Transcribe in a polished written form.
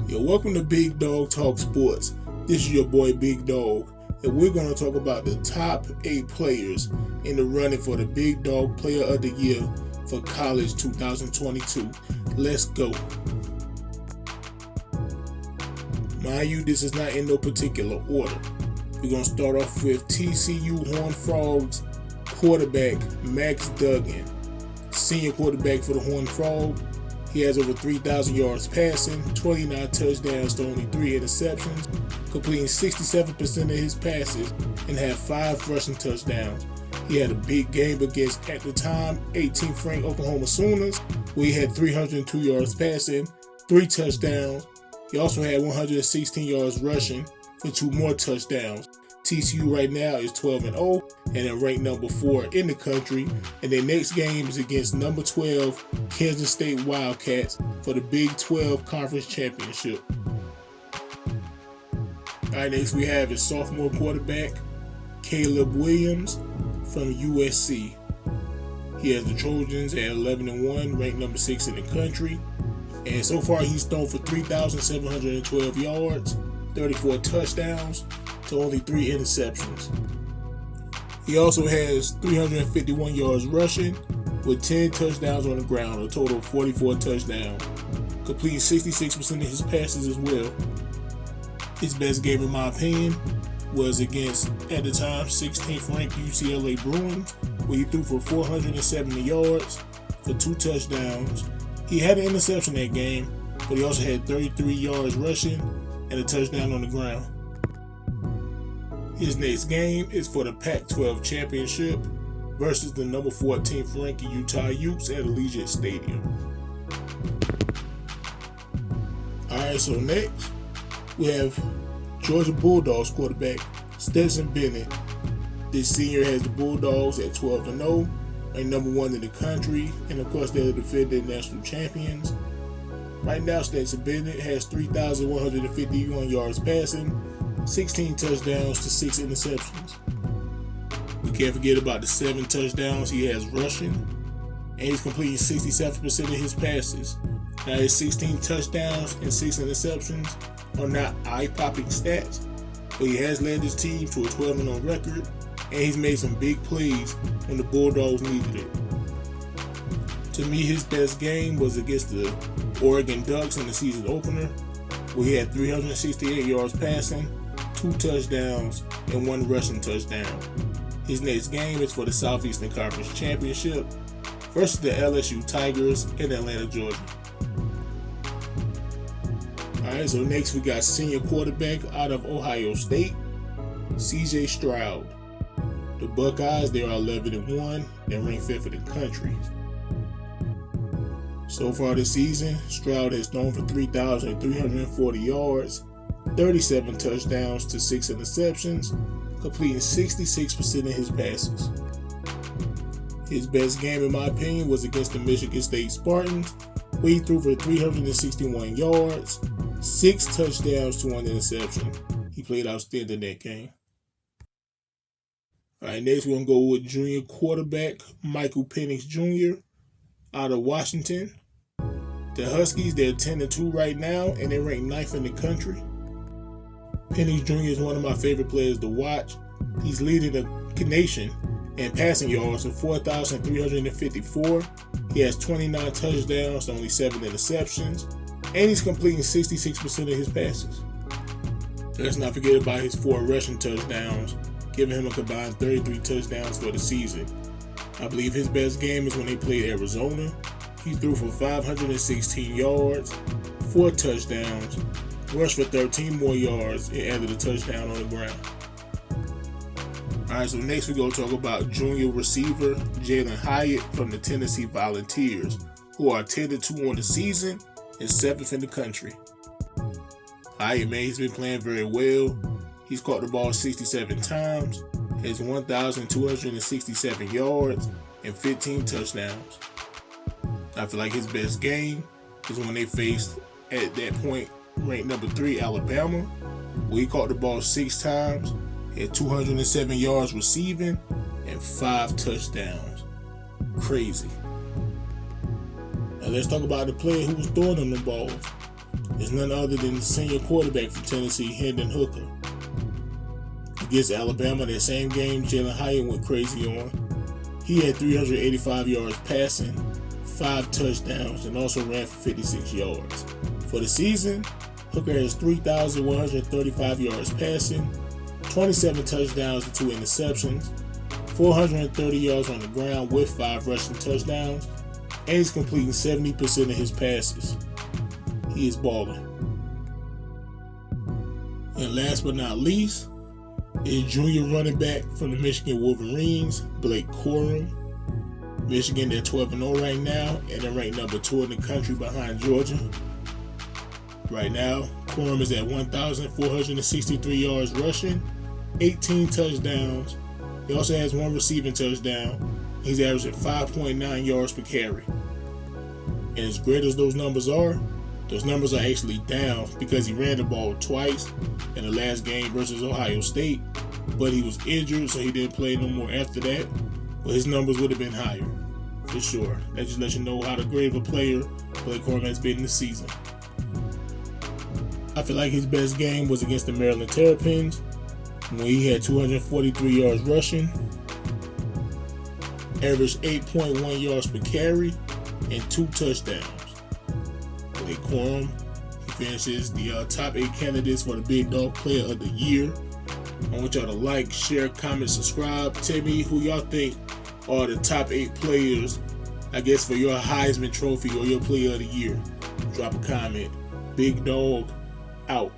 Yo, welcome to Big Dog Talk Sports. This is your boy Big Dog, and we're going to talk about the top 8 players in the running for the Big Dog Player of the Year for college 2022. Let's go. Mind you, this is not in no particular order. We're going to start off with TCU Horned Frogs quarterback Max Duggan, senior quarterback for the Horned Frog. He has over 3,000 yards passing, 29 touchdowns to only 3 interceptions, completing 67% of his passes, and had 5 rushing touchdowns. He had a big game against, at the time, 18th ranked Oklahoma Sooners, where he had 302 yards passing, 3 touchdowns. He also had 116 yards rushing for 2 more touchdowns. TCU right now is 12-0 and they're ranked number 4 in the country. And their next game is against number 12 Kansas State Wildcats for the Big 12 Conference Championship. Alright, next we have his sophomore quarterback Caleb Williams from USC. He has the Trojans at 11-1, ranked number 6 in the country. And so far he's thrown for 3,712 yards, 34 touchdowns, to only 3 interceptions. He also has 351 yards rushing with 10 touchdowns on the ground, a total of 44 touchdowns, completing 66% of his passes as well. His best game, in my opinion, was against, at the time, 16th ranked UCLA Bruins, where he threw for 470 yards for 2 touchdowns. He had an interception that game, but he also had 33 yards rushing and a touchdown on the ground. His next game is for the Pac-12 championship versus the number 14th ranked Utah Utes at Allegiant Stadium. Alright, so next we have Georgia Bulldogs quarterback Stetson Bennett. This senior has the Bulldogs at 12-0, ranked number 1 in the country, and of course they're the defending national champions. Right now, Stetson Bennett has 3,151 yards passing, 16 touchdowns to 6 interceptions. We can't forget about the 7 touchdowns he has rushing, and he's completing 67% of his passes. Now his 16 touchdowns and 6 interceptions are not eye-popping stats, but he has led his team to a 12-0 record, and he's made some big plays when the Bulldogs needed it. To me, his best game was against the Oregon Ducks in the season opener, where he had 368 yards passing, 2 touchdowns, and 1 rushing touchdown. His next game is for the Southeastern Conference Championship versus the LSU Tigers in Atlanta, Georgia. Alright, so next we got senior quarterback out of Ohio State, CJ Stroud. The Buckeyes, they are 11-1 and ranked 5th in the country. So far this season, Stroud has thrown for 3,340 yards, 37 touchdowns to 6 interceptions, completing 66% of his passes. His best game, in my opinion, was against the Michigan State Spartans, where he threw for 361 yards, 6 touchdowns to 1 interception. He played outstanding that game. Alright, next we're going to go with junior quarterback Michael Penix Jr. out of Washington. The Huskies, they're 10-2 right now, and they're ranked 9th in the country. Penix Jr. is one of my favorite players to watch. He's leading the nation in passing yards of 4,354. He has 29 touchdowns to only 7 interceptions, and he's completing 66% of his passes. Let's not forget about his 4 rushing touchdowns, giving him a combined 33 touchdowns for the season. I believe his best game is when they played Arizona. He threw for 516 yards, 4 touchdowns, rushed for 13 more yards, and added a touchdown on the ground. Alright, so next we're going to talk about junior receiver Jalen Hyatt from the Tennessee Volunteers, who are 10-2 on the season and 7th in the country. Hyatt, man, he's been playing very well. He's caught the ball 67 times, has 1,267 yards, and 15 touchdowns. I feel like his best game is when they faced, at that point, ranked number 3 Alabama, where he caught the ball 6 times, had 207 yards receiving, and 5 touchdowns. Crazy. Now let's talk about the player who was throwing them the balls. is none other than the senior quarterback from Tennessee, Hendon Hooker. Against Alabama, that same game Jalen Hyatt went crazy on. He had 385 yards passing, 5 touchdowns, and also ran for 56 yards. For the season, Hooker has 3,135 yards passing, 27 touchdowns and 2 interceptions, 430 yards on the ground with 5 rushing touchdowns, and he's completing 70% of his passes. He is balling. And last but not least is junior running back from the Michigan Wolverines, Blake Corum. Michigan, they're 12-0 right now, and they're ranked number 2 in the country behind Georgia. Right now, Corum is at 1,463 yards rushing, 18 touchdowns. He also has 1 receiving touchdown. He's averaging 5.9 yards per carry. And as great as those numbers are actually down because he ran the ball twice in the last game versus Ohio State, but he was injured, so he didn't play no more after that. But his numbers would have been higher, for sure. That just lets you know how great of a player Blake Corum has been this season. I feel like his best game was against the Maryland Terrapins, when he had 243 yards rushing, averaged 8.1 yards per carry, and 2 touchdowns. Blake Corum, he finishes the top 8 candidates for the BigDogg Player of the Year. I want y'all to like, share, comment, subscribe. Tell me who y'all think are the top 8 players, I guess, for your Heisman Trophy or your Player of the Year. Drop a comment. BigDogg out.